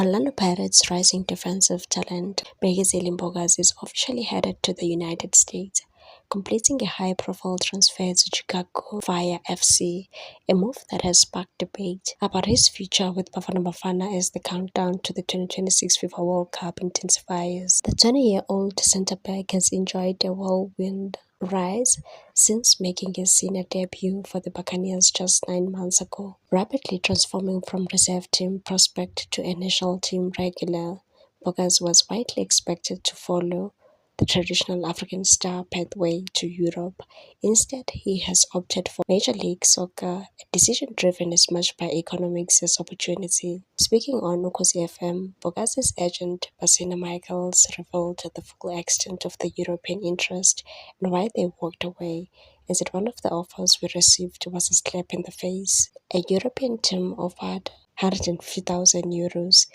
Orlando Pirates' rising defensive talent, Bekezile Mbokazi, is officially headed to the United States, completing a high-profile transfer to Chicago Fire FC, a move that has sparked debate about his future with Bafana Bafana as the countdown to the 2026 FIFA World Cup intensifies. The 20-year-old centre-back has enjoyed a whirlwind rise since making his senior debut for the Buccaneers just 9 months ago, rapidly transforming from reserve team prospect to a national team regular. Mbokazi was widely expected to follow the traditional African star pathway to Europe. Instead, he has opted for Major League Soccer, a decision driven as much by economics as opportunity. Speaking on Ukhozi FM, Mbokazi's agent Basina Michaels revealed the full extent of the European interest and why they walked away. He said one of the offers we received was a slap in the face. A European team offered €150,000,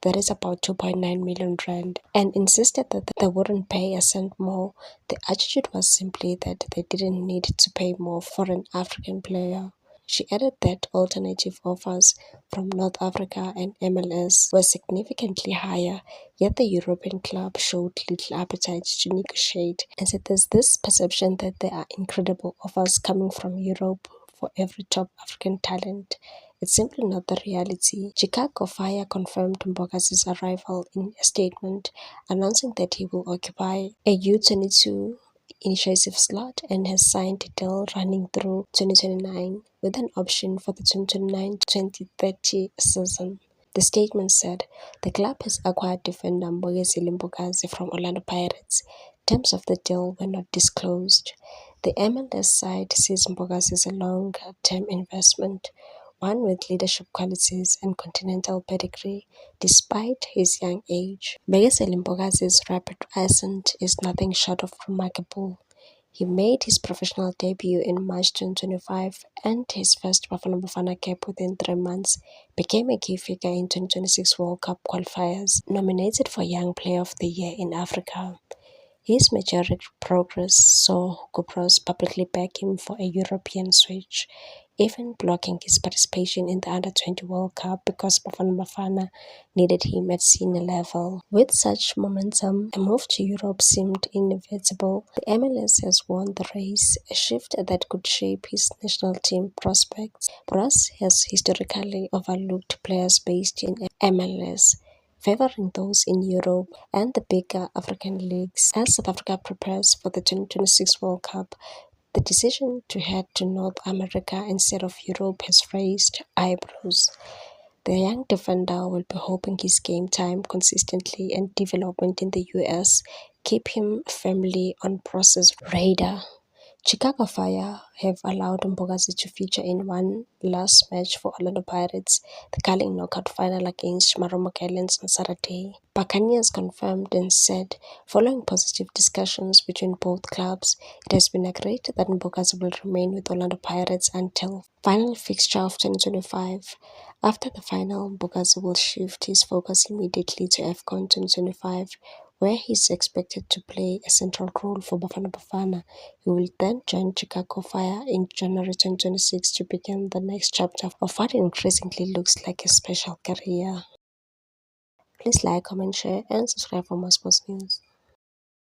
that is about 2.9 million rand, and insisted that they wouldn't pay a cent more. The attitude was simply that they didn't need to pay more for an African player. She added that alternative offers from North Africa and MLS were significantly higher, yet the European club showed little appetite to negotiate, and said there's this perception that there are incredible offers coming from Europe for every top African talent. It's simply not the reality. Chicago Fire confirmed Mbokazi's arrival in a statement, announcing that he will occupy a U-22 initiative slot and has signed a deal running through 2029 with an option for the 2029-2030 season. The statement said, the club has acquired defender Bekezile Mbokazi from Orlando Pirates. Terms of the deal were not disclosed. The MLS side sees Mbokazi as a long-term investment, one with leadership qualities and continental pedigree, despite his young age. Bekezile Mbokazi's rapid ascent is nothing short of remarkable. He made his professional debut in March 2025 and his first Bafana Bafana cap within 3 months, became a key figure in 2026 World Cup qualifiers, nominated for Young Player of the Year in Africa. His meteoric progress saw Kupros publicly back him for a European switch, even blocking his participation in the Under-20 World Cup because Bafana Bafana needed him at senior level. With such momentum, a move to Europe seemed inevitable. The MLS has won the race, a shift that could shape his national team prospects. Kupros has historically overlooked players based in MLS, favoring those in Europe and the bigger African leagues. As South Africa prepares for the 2026 World Cup, the decision to head to North America instead of Europe has raised eyebrows. The young defender will be hoping his game time consistently and development in the US keep him firmly on Pros's radar. Chicago Fire have allowed Mbokazi to feature in one last match for Orlando Pirates, the Carling knockout final against Maromba Gallants on Saturday. Buccaneers confirmed and said, following positive discussions between both clubs, it has been agreed that Mbokazi will remain with Orlando Pirates until final fixture of 2025. After the final, Mbokazi will shift his focus immediately to AFCON 2025, where he is expected to play a central role for Bafana Bafana. He will then join Chicago Fire in January 2026 to begin the next chapter of what increasingly looks like a special career. Please like, comment, share, and subscribe for more sports news.